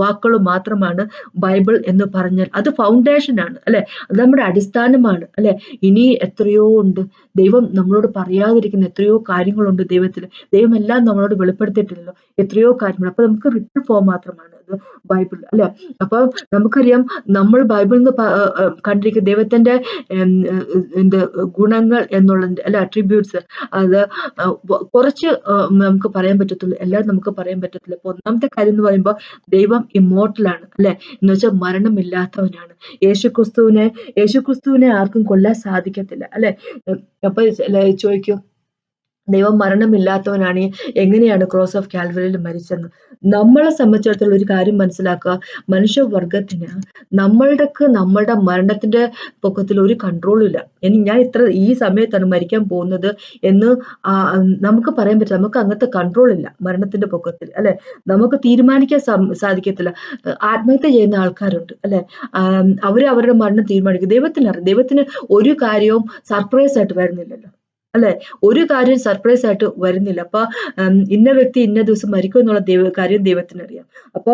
S1: വാക്കുകൾ മാത്രമാണ് ബൈബിൾ എന്ന് പറഞ്ഞാൽ. അത് ഫൗണ്ടേഷൻ ആണ് അല്ലെ, അത് നമ്മുടെ അടിസ്ഥാനമാണ് അല്ലെ. ഇനി എത്രയോ ഉണ്ട് ദൈവം നമ്മളോട് പറയാതിരിക്കുന്ന, എത്രയോ കാര്യങ്ങളുണ്ട് ദൈവത്തിൽ. ദൈവം എല്ലാം നമ്മളോട് വെളിപ്പെടുത്തിയിട്ടില്ലല്ലോ, എത്രയോ കാര്യങ്ങൾ. അപ്പൊ നമുക്ക് റിട്ടൺ ഫോം മാത്രമാണ് അത് ബൈബിൾ അല്ലെ. അപ്പൊ നമുക്കറിയാം, നമ്മൾ ബൈബിളിൽ നിന്ന് കണ്ടിരിക്കുന്ന ദൈവത്തിന്റെ ഗുണങ്ങൾ എന്നുള്ളതിന്റെ അല്ലെ, അട്രിബ്യൂട്ട്സ്, അത് കുറച്ച് നമുക്ക് പറയാൻ പറ്റത്തുള്ളൂ, എല്ലാം നമുക്ക് പറയാൻ പറ്റത്തില്ല. അപ്പൊ ഒന്നാമത്തെ കാര്യം എന്ന് പറയുമ്പോൾ ദൈവം ഇമ്മോർട്ടലാണ് അല്ലെ, എന്ന് വെച്ചാൽ മരണമില്ലാത്തവനാണ്. യേശുക്രിസ്തുവിനെ ആർക്കും കൊല്ലാൻ സാധിക്കത്തില്ല അല്ലെ. അപ്പൊ ചോദിക്കും, ദൈവം മരണമില്ലാത്തവനാണ്, എങ്ങനെയാണ് ക്രോസ് ഓഫ് കാൽവറിയിൽ മരിച്ചെന്ന്? നമ്മളെ സംബന്ധിച്ചിടത്തോളം ഒരു കാര്യം മനസ്സിലാക്കുക, മനുഷ്യവർഗത്തിന് നമ്മളുടെ മരണത്തിന്റെ പൊക്കത്തിൽ ഒരു കൺട്രോളും ഇല്ല. ഞാൻ ഈ സമയത്താണ് മരിക്കാൻ പോകുന്നത് എന്ന് നമുക്ക് പറയാൻ പറ്റില്ല. നമുക്ക് അങ്ങനത്തെ കൺട്രോൾ ഇല്ല മരണത്തിന്റെ പൊക്കത്തിൽ അല്ലെ. നമുക്ക് തീരുമാനിക്കാൻ സാധിക്കത്തില്ല. ആത്മഹത്യ ചെയ്യുന്ന ആൾക്കാരുണ്ട് അല്ലെ, അവരുടെ മരണം തീരുമാനിക്കും. ദൈവത്തിന് ഒരു കാര്യവും സർപ്രൈസ് ആയിട്ട് വരുന്നില്ലല്ലോ അല്ലെ, ഒരു കാര്യം സർപ്രൈസ് ആയിട്ട് വരുന്നില്ല. അപ്പൊ ഇന്ന വ്യക്തി ഇന്ന ദിവസം മരിക്കും എന്നുള്ള കാര്യം ദൈവത്തിനറിയാം. അപ്പൊ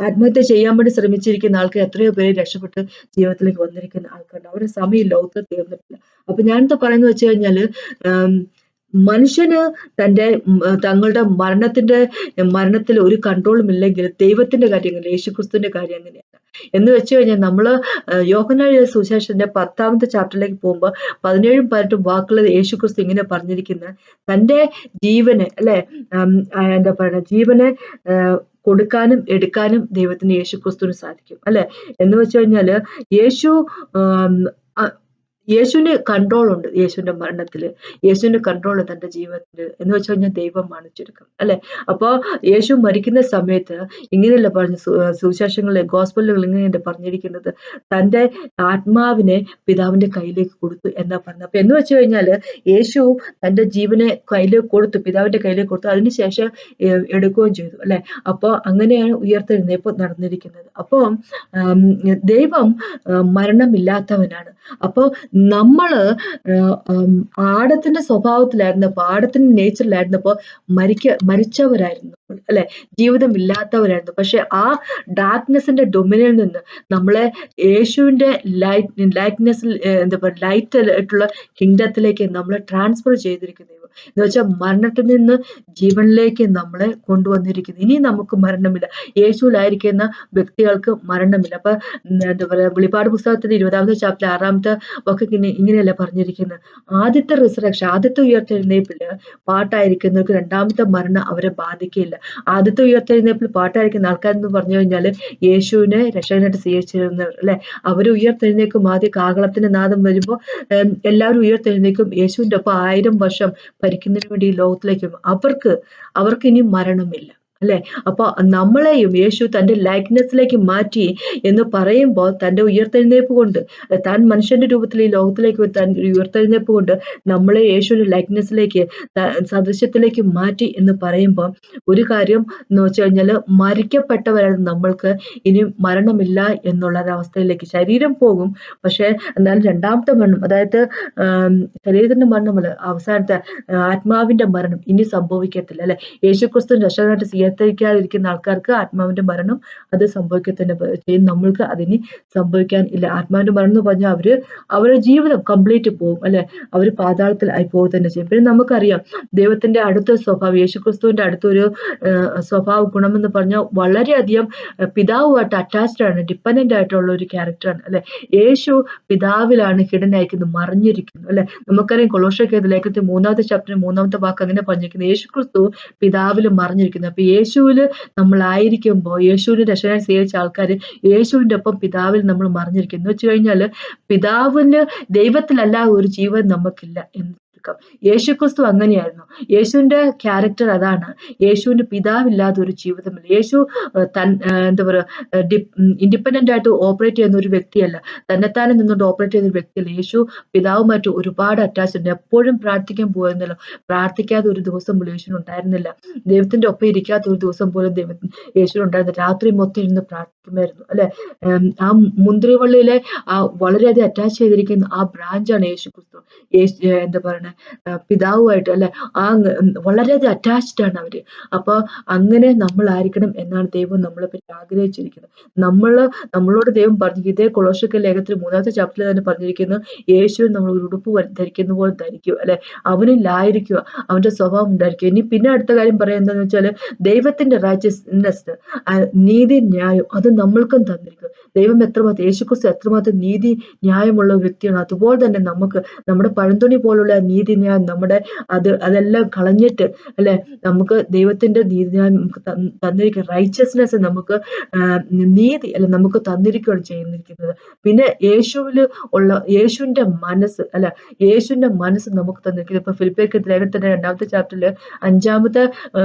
S1: ആത്മഹത്യ ചെയ്യാൻ വേണ്ടി ശ്രമിച്ചിരിക്കുന്ന ആൾക്ക് എത്രയോ പേര് രക്ഷപ്പെട്ട് ജീവിതത്തിലേക്ക് വന്നിരിക്കുന്ന ആൾക്കാരുണ്ട്. അവരുടെ സമയം ലോകത്ത് തീർന്നിട്ടില്ല. അപ്പൊ ഞാനെന്താ പറയുന്നത് വെച്ച് കഴിഞ്ഞാല്, മനുഷ്യന് തങ്ങളുടെ മരണത്തിൽ ഒരു കൺട്രോളും ഇല്ലെങ്കിൽ ദൈവത്തിന്റെ കാര്യം, യേശുക്രിസ്തുവിന്റെ കാര്യം അങ്ങനെയാണ്. എന്ന് വെച്ച് കഴിഞ്ഞാൽ നമ്മള് യോഹന്നാൻ സുവിശേഷത്തിന്റെ 10ാമത്തെ ചാപ്റ്ററിലേക്ക് പോകുമ്പോൾ 17-18 വാക്കുകൾ യേശുക്രിസ്തു ഇങ്ങനെ പറഞ്ഞിരിക്കുന്നത്, തന്റെ ജീവനെ അല്ലെ, എന്താ പറയുക, ജീവനെ കൊടുക്കാനും എടുക്കാനും ദൈവത്തിന് യേശുക്രിസ്തുവിന് സാധിക്കും അല്ലെ. എന്ന് വെച്ച് കഴിഞ്ഞാല് യേശുവിന് കൺട്രോൾ ഉണ്ട്. യേശുവിന്റെ മരണത്തില് യേശുവിന്റെ കൺട്രോൾ തന്റെ ജീവിതത്തില്, എന്ന് വെച്ച് കഴിഞ്ഞാൽ ദൈവമാണ് ചുരുക്കം അല്ലെ. അപ്പൊ യേശു മരിക്കുന്ന സമയത്ത് ഇങ്ങനെയല്ല പറഞ്ഞു, സുവിശേഷങ്ങളിലെ ഗോസ്പലുകൾ ഇങ്ങനെയല്ല പറഞ്ഞിരിക്കുന്നത്, തന്റെ ആത്മാവിനെ പിതാവിന്റെ കയ്യിലേക്ക് കൊടുത്തു എന്നാ പറഞ്ഞത്. അപ്പൊ എന്ന് വെച്ച് കഴിഞ്ഞാല് യേശു തന്റെ ജീവനെ കയ്യിലേക്ക് കൊടുത്തു, പിതാവിന്റെ കയ്യിലേക്ക് കൊടുത്തു, അതിനുശേഷം എടുക്കുകയും ചെയ്തു അല്ലെ. അപ്പൊ അങ്ങനെയാണ് ഉയർത്തെഴുന്നേൽപ്പ് നടന്നിരിക്കുന്നത്. അപ്പൊ ദൈവം മരണമില്ലാത്തവനാണ്. അപ്പൊ നമ്മള് ആടത്തിന്റെ സ്വഭാവത്തിലായിരുന്നപ്പോ, ആടത്തിന്റെ നേച്ചറിലായിരുന്നപ്പോ മരിച്ചവരായിരുന്നു അല്ലെ, ജീവിതമില്ലാത്തവരായിരുന്നു. പക്ഷെ ആ ഡാർക്ക്നെസിന്റെ ഡൊമിനിൽ നിന്ന് നമ്മളെ യേശുവിന്റെ ലൈറ്റ്നെസ്സിൽ, എന്താ പറയുക, ലൈറ്റ് ആയിട്ടുള്ള കിങ്ഡത്തിലേക്ക് നമ്മളെ ട്രാൻസ്ഫർ ചെയ്തിരിക്കുന്നു. എന്ന് വെച്ചാൽ മരണത്തിൽ നിന്ന് ജീവനിലേക്ക് നമ്മളെ കൊണ്ടുവന്നിരിക്കുന്നു. ഇനി നമുക്ക് മരണമില്ല, യേശുവിലായിരിക്കുന്ന വ്യക്തികൾക്ക് മരണമില്ല. അപ്പൊ എന്താ പറയാ, വെളിപ്പാട് പുസ്തകത്തിന്റെ 20ാമത്തെ ചാപ്റ്റർ 6ാമത്തെ ഒക്കെ ഇങ്ങനെയല്ല പറഞ്ഞിരിക്കുന്നത്, ആദ്യത്തെ റിസറക്ഷൻ, ആദ്യത്തെ ഉയർത്തെഴുന്നേൽപ്പില് പാട്ടായിരിക്കുന്നവർക്ക് രണ്ടാമത്തെ മരണം അവരെ ബാധിക്കില്ല. ആദ്യത്തെ ഉയർത്തെഴുന്നേൽപ്പിൽ പാട്ടായിരിക്കുന്ന ആൾക്കാരെന്ന് പറഞ്ഞു കഴിഞ്ഞാല് യേശുവിനെ രക്ഷകനായിട്ട് സ്വീകരിച്ചിരുന്നവർ അല്ലെ, അവര് ഉയർത്തെഴുന്നേക്കും. ആദ്യം കാഹളത്തിന്റെ നാദം വരുമ്പോ എല്ലാവരും ഉയർത്തെഴുന്നേക്കും, യേശുവിന്റെ ഒപ്പം 1000 വർഷം ഭരിക്കുന്നതിന് വേണ്ടി ഈ ലോകത്തിലേക്ക് അവർക്ക് ഇനി മരണമില്ല അല്ലെ. അപ്പൊ നമ്മളെയും യേശു തന്റെ ലൈക്നെസ്സിലേക്ക് മാറ്റി എന്ന് പറയുമ്പോൾ, തന്റെ ഉയർത്തെഴുന്നേൽപ്പ് കൊണ്ട്, താൻ മനുഷ്യന്റെ രൂപത്തിൽ ഈ ലോകത്തിലേക്ക് ഉയർത്തെഴുന്നേൽപ്പ് കൊണ്ട് നമ്മളെ യേശുവിന്റെ ലൈക്നെസ്സിലേക്ക്, സദൃശ്യത്തിലേക്ക് മാറ്റി എന്ന് പറയുമ്പോൾ, ഒരു കാര്യം എന്ന് വെച്ച് കഴിഞ്ഞാല്, മരിക്കപ്പെട്ടവരാണ് നമ്മൾക്ക് ഇനി മരണമില്ല എന്നുള്ള ഒരവസ്ഥയിലേക്ക്. ശരീരം പോകും, പക്ഷെ എന്നാലും രണ്ടാമത്തെ മരണം, അതായത് ശരീരത്തിന്റെ മരണമല്ല, അവസാനത്തെ ആത്മാവിന്റെ മരണം ഇനി സംഭവിക്കത്തില്ല അല്ലെ. യേശുക്രിസ്തു രക്ഷകനായിട്ട് സ്വീകരിക്കാതിരിക്കുന്ന ആൾക്കാർക്ക് ആത്മാവിന്റെ മരണം അത് സംഭവിക്കത്തന്നെ ചെയ്യും. നമ്മൾക്ക് അതിനി സംഭവിക്കാൻ ഇല്ല. ആത്മാവിന്റെ മരണം എന്ന് പറഞ്ഞാൽ അവരുടെ ജീവിതം കംപ്ലീറ്റ് പോകും അല്ലെ, അവര് പാതാളത്തിൽ ആയി പോകുക തന്നെ ചെയ്യും. പിന്നെ നമുക്കറിയാം ദൈവത്തിന്റെ അടുത്ത സ്വഭാവം, യേശുക്രിസ്തുവിന്റെ അടുത്തൊരു സ്വഭാവ ഗുണം എന്ന് പറഞ്ഞാൽ വളരെയധികം പിതാവുമായിട്ട് അറ്റാച്ച്ഡ് ആണ്, ഡിപ്പെൻഡന്റ് ആയിട്ടുള്ള ഒരു ക്യാരക്ടറാണ് അല്ലെ. യേശു പിതാവിലാണ് ഹിഡൻ ആയിരിക്കുന്നത്, മറിഞ്ഞിരിക്കുന്നു അല്ലെ. നമുക്കറിയാം കൊളോസ്യർക്കെഴുതിയ ലേഖനത്തിൽ 3ാമത്തെ ചാപ്റ്ററിൽ 3ാമത്തെ വാക്ക് അങ്ങനെ പറഞ്ഞിരിക്കുന്നത്, യേശുക്രിസ്തു പിതാവിൽ മറിഞ്ഞിരിക്കുന്നു. അപ്പൊ യേശുവില് നമ്മളായിരിക്കുമ്പോൾ, യേശുവിന് രക്ഷകനായി സ്വീകരിച്ച ആൾക്കാര് യേശുവിന്റെ ഒപ്പം പിതാവിൽ നമ്മൾ മറിഞ്ഞിരിക്കുന്നു. എന്ന് വെച്ച് കഴിഞ്ഞാല് ദൈവത്തിലല്ല ഒരു ജീവൻ നമുക്കില്ല എന്ന് ചുരുക്കം. യേശുക്രിസ്തു അങ്ങനെയായിരുന്നു. യേശുവിന്റെ ക്യാരക്ടർ അതാണ്. യേശുവിന് പിതാവില്ലാതെ ഒരു ജീവിതമില്ല. യേശു എന്താ പറയാ, ഇൻഡിപെൻഡന്റ് ആയിട്ട് ഓപ്പറേറ്റ് ചെയ്യുന്ന ഒരു വ്യക്തിയല്ല. തന്നെത്താനെ നിന്നുകൊണ്ട് ഓപ്പറേറ്റ് ചെയ്യുന്ന ഒരു വ്യക്തിയല്ല. യേശു പിതാവുമായിട്ട് ഒരുപാട് അറ്റാച്ച്ഡ് ഉണ്ട്. എപ്പോഴും പ്രാർത്ഥിക്കാൻ പോയിരുന്നല്ലോ. പ്രാർത്ഥിക്കാതെ ഒരു ദിവസം പോലും യേശുവിന് ഉണ്ടായിരുന്നില്ല. ദൈവത്തിന്റെ ഒപ്പം ഇരിക്കാത്ത ഒരു ദിവസം പോലും യേശുവിന് ഉണ്ടായിരുന്നില്ല. രാത്രി മൊത്തം ഇരുന്ന് പ്രാർത്ഥിക്കുമായിരുന്നു, അല്ലെ. ആ മുന്തിരിവള്ളിയിലെ വളരെയധികം അറ്റാച്ച് ചെയ്തിരിക്കുന്ന ആ ബ്രാഞ്ചാണ് യേശു ക്രിസ്തു. എന്താ പറയണേ, പിതാവുമായിട്ട്, അല്ലെ. വളരെയധികം അറ്റാച്ച്ഡ് ആണ് അവര്. അപ്പൊ അങ്ങനെ നമ്മൾ ആയിരിക്കണം എന്നാണ് ദൈവം നമ്മളെ പറ്റി ആഗ്രഹിച്ചിരിക്കുന്നത്. നമ്മളോട് ദൈവം പറഞ്ഞു, ഇതേ കൊളോസ്യർക്ക് ലേഖനത്തിൽ 3-ാമത്തെ ചാപ്റ്ററിൽ തന്നെ പറഞ്ഞിരിക്കുന്നു, യേശുവിൻ നമ്മൾ ഒരു ഉടുപ്പ് ധരിക്കുന്ന പോലെ ധരിക്കുക, അല്ലെ. അവനിലായിരിക്കുക, അവന്റെ സ്വഭാവം ഉണ്ടായിരിക്കുക. ഇനി പിന്നെ അടുത്ത കാര്യം പറയാൻ എന്താന്ന് വെച്ചാല്, ദൈവത്തിന്റെ റൈച്ചസ്നെസ്, നീതി ന്യായം അത് നമ്മൾക്കും തന്നിരിക്കും. ദൈവം എത്രമാത്രം, യേശുക്രിസ്തു എത്രമാത്രം നീതി ന്യായമുള്ള ഒരു വ്യക്തിയാണ്. അതുപോലെ തന്നെ നമുക്ക് നമ്മുടെ പഴന്തുണി പോലുള്ള നീതി ന്യായം അതെല്ലാം കളഞ്ഞിട്ട്, അല്ലെ, നമുക്ക് ദൈവത്തിന്റെ നീതി ന്യായം നമുക്ക് തന്നിരിക്കും. റൈച്ചസ്നെസ് നമുക്ക് നീതി, അല്ലെ, നമുക്ക് തന്നിരിക്കുകയാണ് ചെയ്യുന്നിരിക്കുന്നത്. പിന്നെ യേശുവിന്റെ മനസ്സ്, അല്ലെ, യേശുവിന്റെ മനസ്സ് നമുക്ക് തന്നിരിക്കുന്നത്. ഇപ്പൊ ഫിലിപ്പിയർക്ക് ലേഖനത്തിന്റെ 2-ാമത്തെ ചാപ്റ്ററിൽ 5-ാമത്തെ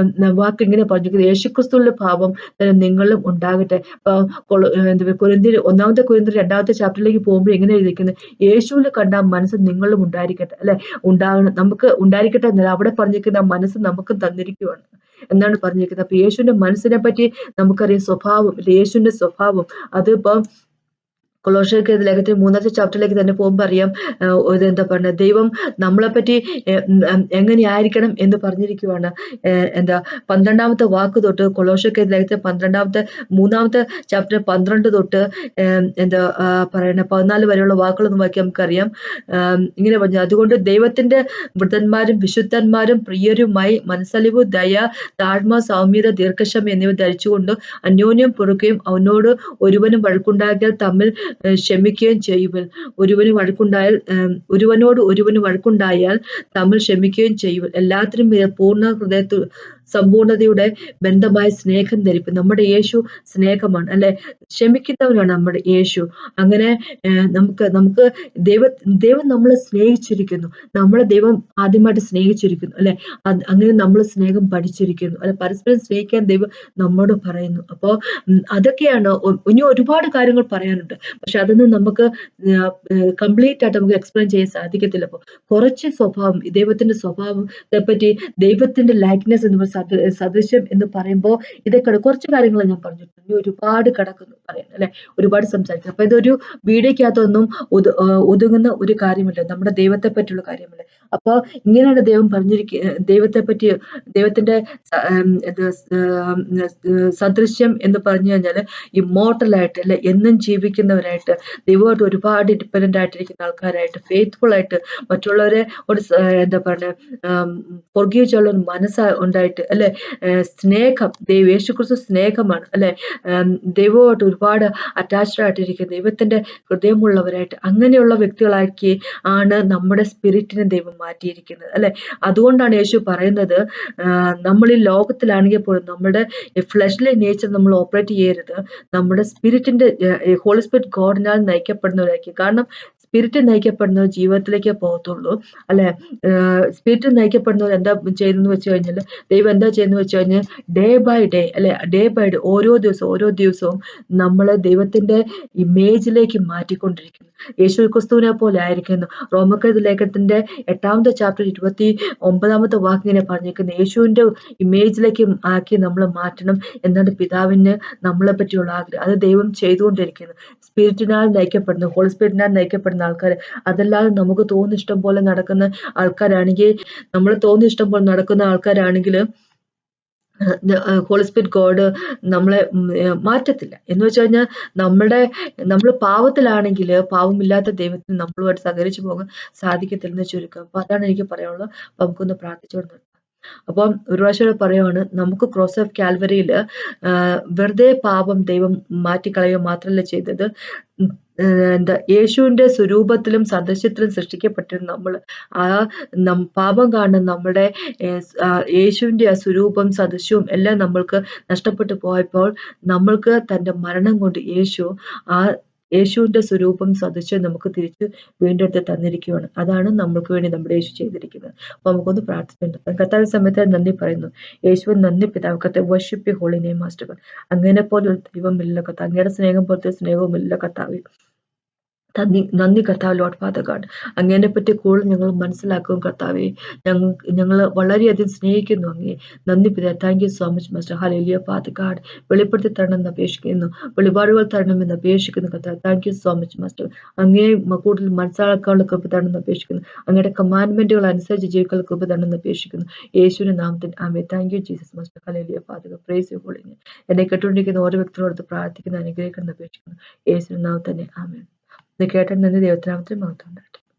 S1: വാക്ക് ഇങ്ങനെ പറഞ്ഞിരിക്കുന്നത്, യേശുക്രിസ്തുവിന്റെ ഭാവം നിങ്ങളും ഉണ്ടാകട്ടെ. 1-ാമത്തെ കൊരിന്ത്യർ 2-ാമത്തെ ചാപ്റ്ററിലേക്ക് പോകുമ്പോൾ എങ്ങനെ എഴുതിയിരിക്കുന്നത്, യേശുവിൽ കണ്ട മനസ്സ് നിങ്ങളും ഉണ്ടായിരിക്കട്ടെ, അല്ലെ. നമുക്ക് ഉണ്ടായിരിക്കട്ടെ എന്നല്ല, അവിടെ പറഞ്ഞിരിക്കുന്ന മനസ്സ് നമുക്ക് തന്നിരിക്കുകയാണ് എന്നാണ് പറഞ്ഞിരിക്കുന്നത്. അപ്പൊ യേശുവിന്റെ മനസ്സിനെ പറ്റി നമുക്കറിയാം. സ്വഭാവം, യേശുവിന്റെ സ്വഭാവം അതിപ്പോ കൊളോസ്യർക്ക് ലേഖനത്തിൽ 3-ാമത്തെ ചാപ്റ്ററിലേക്ക് തന്നെ പോകുമ്പോൾ അറിയാം, എന്താ പറയുക, ദൈവം നമ്മളെപ്പറ്റി എങ്ങനെയായിരിക്കണം എന്ന് പറഞ്ഞിരിക്കുവാണ്. എന്താ 12-ാമത്തെ വാക്ക് തൊട്ട് കൊളോസ്യർക്ക് ലേഖനത്തിൽ 3-ാമത്തെ ചാപ്റ്റർ 12 തൊട്ട് എന്താ പറയണ 14 വരെയുള്ള വാക്കുകളൊന്നും വായിക്കാൻ നമുക്കറിയാം. ഇങ്ങനെ പറഞ്ഞു, അതുകൊണ്ട് ദൈവത്തിന്റെ വൃതന്മാരും വിശുദ്ധന്മാരും പ്രിയരുമായി മനസ്സലിവ്, ദയ, താഴ്മ, സൗമ്യത, ദീർഘക്ഷമ എന്നിവ ധരിച്ചുകൊണ്ട് അന്യോന്യം പൊറുക്കുകയും അവനോട് ഒരുവനും വഴക്കുണ്ടാക്കിയാൽ തമ്മിൽ ക്ഷമിക്കുകയും ചെയ്യുവൻ. ഒരുവനോട് ഒരുവന് വഴക്കുണ്ടായാൽ തമ്മിൽ ക്ഷമിക്കുകയും ചെയ്യുവൻ. എല്ലാത്തിനും പൂർണ്ണ സമ്പൂർണതയുടെ ബന്ധമായ സ്നേഹം ധരിപ്പ്. നമ്മുടെ യേശു സ്നേഹമാണ്, അല്ലെ. ക്ഷമിക്കുന്നവനാണ് നമ്മുടെ യേശു. അങ്ങനെ നമുക്ക് ദൈവം നമ്മളെ സ്നേഹിച്ചിരിക്കുന്നു. നമ്മളെ ദൈവം ആദ്യമായിട്ട് സ്നേഹിച്ചിരിക്കുന്നു, അല്ലെ. അങ്ങനെ നമ്മൾ സ്നേഹം പഠിച്ചിരിക്കുന്നു, അല്ലെ. പരസ്പരം സ്നേഹിക്കാൻ ദൈവം നമ്മോട് പറയുന്നു. അപ്പോ അതൊക്കെയാണ്. ഇനി ഒരുപാട് കാര്യങ്ങൾ പറയാനുണ്ട്, പക്ഷെ അതൊന്നും നമുക്ക് കംപ്ലീറ്റ് ആയിട്ട് നമുക്ക് എക്സ്പ്ലെയിൻ ചെയ്യാൻ സാധിക്കത്തില്ല. അപ്പൊ കുറച്ച് സ്വഭാവം, ദൈവത്തിന്റെ സ്വഭാവത്തെ പറ്റി, ദൈവത്തിന്റെ ലൈക്നെസ് എന്ന് സദൃശ്യം എന്ന് പറയുമ്പോൾ ഇതൊക്കെ കുറച്ച് കാര്യങ്ങൾ ഞാൻ പറഞ്ഞിട്ടുണ്ട്. ഇനി ഒരുപാട് കിടക്കുന്നു പറയാൻ, അല്ലെ, ഒരുപാട് സംസാരിക്കും. അപ്പൊ ഇതൊരു വീഡിയോക്കകത്തൊന്നും ഒതുങ്ങുന്ന ഒരു കാര്യമല്ല, നമ്മുടെ ദൈവത്തെ പറ്റിയുള്ള കാര്യമല്ല. അപ്പൊ ഇങ്ങനെയാണ് ദൈവം ദൈവത്തെ പറ്റി, ദൈവത്തിന്റെ സദൃശ്യം എന്ന് പറഞ്ഞു കഴിഞ്ഞാല് ഇമ്മോർട്ടലായിട്ട്, അല്ലെ, എന്നും ജീവിക്കുന്നവരായിട്ട്, ദൈവമായിട്ട് ഒരുപാട് ഡിപ്പെൻഡന്റ് ആയിട്ടിരിക്കുന്ന ആൾക്കാരായിട്ട്, ഫെയ്ത്ത്ഫുൾ ആയിട്ട്, മറ്റുള്ളവരെ ഒരു എന്താ പറയുക, ഫോർഗീവ് ചെയ്യാനുള്ള ഒരു മനസ്സ് ഉണ്ടായിട്ട്, അല്ലെ. സ്നേഹം, യേശുക്രിസ്തു സ്നേഹമാണ്, അല്ലെ. ദൈവമായിട്ട് ഒരുപാട് അറ്റാച്ച്ഡ് ആയിട്ടിരിക്കുന്ന, ദൈവത്തിന്റെ ഹൃദയമുള്ളവരായിട്ട്, അങ്ങനെയുള്ള വ്യക്തികളാക്കി ആണ് നമ്മുടെ സ്പിരിറ്റിനെ ദൈവം മാറ്റിയിരിക്കുന്നത്, അല്ലെ. അതുകൊണ്ടാണ് യേശു പറയുന്നത്, നമ്മൾ ഈ ലോകത്തിലാണെങ്കിൽ പോലും നമ്മുടെ ഫ്ലഷ്ലി നേച്ചർ നമ്മൾ ഓപ്പറേറ്റ് ചെയ്യരുത്, നമ്മുടെ സ്പിരിറ്റിന്റെ ഹോളി സ്പിരിറ്റ് ഗോഡിനാൽ നയിക്കപ്പെടുന്നവരായിരിക്കും. കാരണം സ്പിരിറ്റ് നയിക്കപ്പെടുന്നവർ ജീവിതത്തിലേക്ക് പോകത്തുള്ളൂ, അല്ലെ. സ്പിരിറ്റ് നയിക്കപ്പെടുന്നവർ എന്താ ചെയ്യുന്നത് വെച്ച് കഴിഞ്ഞാൽ, ദൈവം എന്താ ചെയ്യുന്നത് വെച്ച് കഴിഞ്ഞാൽ, ഡേ ബൈ ഡേ, അല്ലെ, ഡേ ബൈ ഡേ, ഓരോ ദിവസവും നമ്മളെ ദൈവത്തിന്റെ ഇമേജിലേക്ക് മാറ്റിക്കൊണ്ടിരിക്കുന്നു. യേശു ക്രിസ്തുവിനെ പോലെ ആയിരിക്കുന്നു. റോമക്കരുടെ ലേഖനത്തിന്റെ 8-ാമത്തെ ചാപ്റ്റർ 29-ാമത്തെ വാക്ക് ഇങ്ങനെ പറഞ്ഞിരിക്കുന്നു, യേശുവിന്റെ ഇമേജിലേക്ക് ആക്കി നമ്മൾ മാറ്റണം എന്നാണ് പിതാവിന് നമ്മളെ പറ്റിയുള്ള ആഗ്രഹം. അത് ദൈവം ചെയ്തുകൊണ്ടിരിക്കുന്നു. സ്പിരിറ്റിനാൽ നയിക്കപ്പെടുന്നു, ഹോളി സ്പിരിറ്റിനാൽ നയിക്കപ്പെടുന്ന ആൾക്കാർ. അതല്ലാതെ നമുക്ക് തോന്നുന്ന ഇഷ്ടം പോലെ നടക്കുന്ന ആൾക്കാരാണെങ്കിൽ, നമ്മൾ തോന്നുന്ന ഇഷ്ടം പോലെ നടക്കുന്ന ആൾക്കാരാണെങ്കിൽ ഹോളി സ്പിരിറ്റ് ഗോഡ് നമ്മളെ മാറ്റത്തില്ല. എന്ന് വെച്ച് കഴിഞ്ഞാൽ നമ്മൾ പാവത്തിലാണെങ്കിൽ പാവമില്ലാത്ത ദൈവത്തിന് നമ്മളുമായിട്ട് സഹകരിച്ചു പോകാൻ സാധിക്കത്തില്ലെന്ന് ചുരുക്കം. അപ്പൊ അതാണ് എനിക്ക് പറയാനുള്ളത്. അപ്പൊ നമുക്കൊന്ന് പ്രാർത്ഥിച്ചോണ്ട് നിർത്താം. അപ്പം ഒരു പ്രാവശ്യം പറയുവാണ്, നമുക്ക് ക്രോസ് ഓഫ് കാൽവരിയിൽ വെറുതെ പാപം ദൈവം മാറ്റിക്കളയുക മാത്രമല്ല ചെയ്തത്, എന്താ യേശുവിന്റെ സ്വരൂപത്തിലും സദൃശ്യത്തിലും സൃഷ്ടിക്കപ്പെട്ടിരുന്ന നമ്മൾ പാപം കാരണം നമ്മുടെ യേശുവിന്റെ ആ സ്വരൂപം സദൃശ്യവും എല്ലാം നമ്മൾക്ക് നഷ്ടപ്പെട്ടു പോയപ്പോൾ, നമ്മൾക്ക് തന്റെ മരണം കൊണ്ട് യേശു ആ യേശുവിന്റെ സ്വരൂപം സദൃശ്യം നമുക്ക് തിരിച്ച് വീണ്ടെടുത്ത് തന്നിരിക്കുകയാണ്. അതാണ് നമ്മൾക്ക് വേണ്ടി നമ്മുടെ യേശു ചെയ്തിരിക്കുന്നത്. അപ്പൊ നമുക്കൊന്ന് പ്രാർത്ഥിച്ചിട്ടുണ്ട്. കർത്താവ് സമയത്ത് നന്ദി പറയുന്നു. യേശുവിൻ നന്ദി പിതാവ്. കർത്താവ് വർഷിപ്പ് ഹോളി നെയിം മാസ്റ്റർ. അങ്ങേനെ പോലെ ഒരു ദൈവമില്ല കർത്താവ്. അങ്ങയുടെ സ്നേഹം പോലത്തെ സ്നേഹവുമില്ല കർത്താവ്. നന്ദി കർത്താവ് ലോർഡ് ഫാദർ ഗാഡ്. അങ്ങേനെ പറ്റി കൂടുതൽ ഞങ്ങൾ മനസ്സിലാക്കും കർത്താവെ. ഞങ്ങൾ വളരെയധികം സ്നേഹിക്കുന്നു അങ്ങേ. നന്ദി പിതാ. Thank you so much master. Hallelujah father God. വെളിപ്പെടുത്തി തരണമെന്ന് അപേക്ഷിക്കുന്നു. വെളിപാടുകൾ തരണമെന്ന് അപേക്ഷിക്കുന്നു കർത്താവ്. Thank you so much master. അങ്ങേ കൂടുതൽ മനസ്സിലാക്കാനുള്ള കൃപ തരണമെന്ന് അപേക്ഷിക്കുന്നു. അങ്ങയുടെ കമാൻഡ്മെന്റുകൾ അനുസരിച്ച് ജീവിക്കാനുള്ള കൃപ തരണമെന്ന് അപേക്ഷിക്കുന്നു. യേശുവിന്റെ നാമത്തിൽ ആമേൻ. Thank you Jesus master. Hallelujah father God. Praise you holy name. എന്നെ കേട്ടുകൊണ്ടിരിക്കുന്ന ഓരോ വ്യക്തികളോട് പ്രാർത്ഥിക്കുന്ന അനുഗ്രഹിക്കണം എന്ന് അപേക്ഷിക്കുന്നു. യേശുവിന്റെ നാമത്തിൽ തന്നെ ആമേൻ. ഇത് കേട്ട നന്ദി. ദൈവത്തിനാമത്തിൽ മഹത്വം ഉണ്ടാകട്ടെ.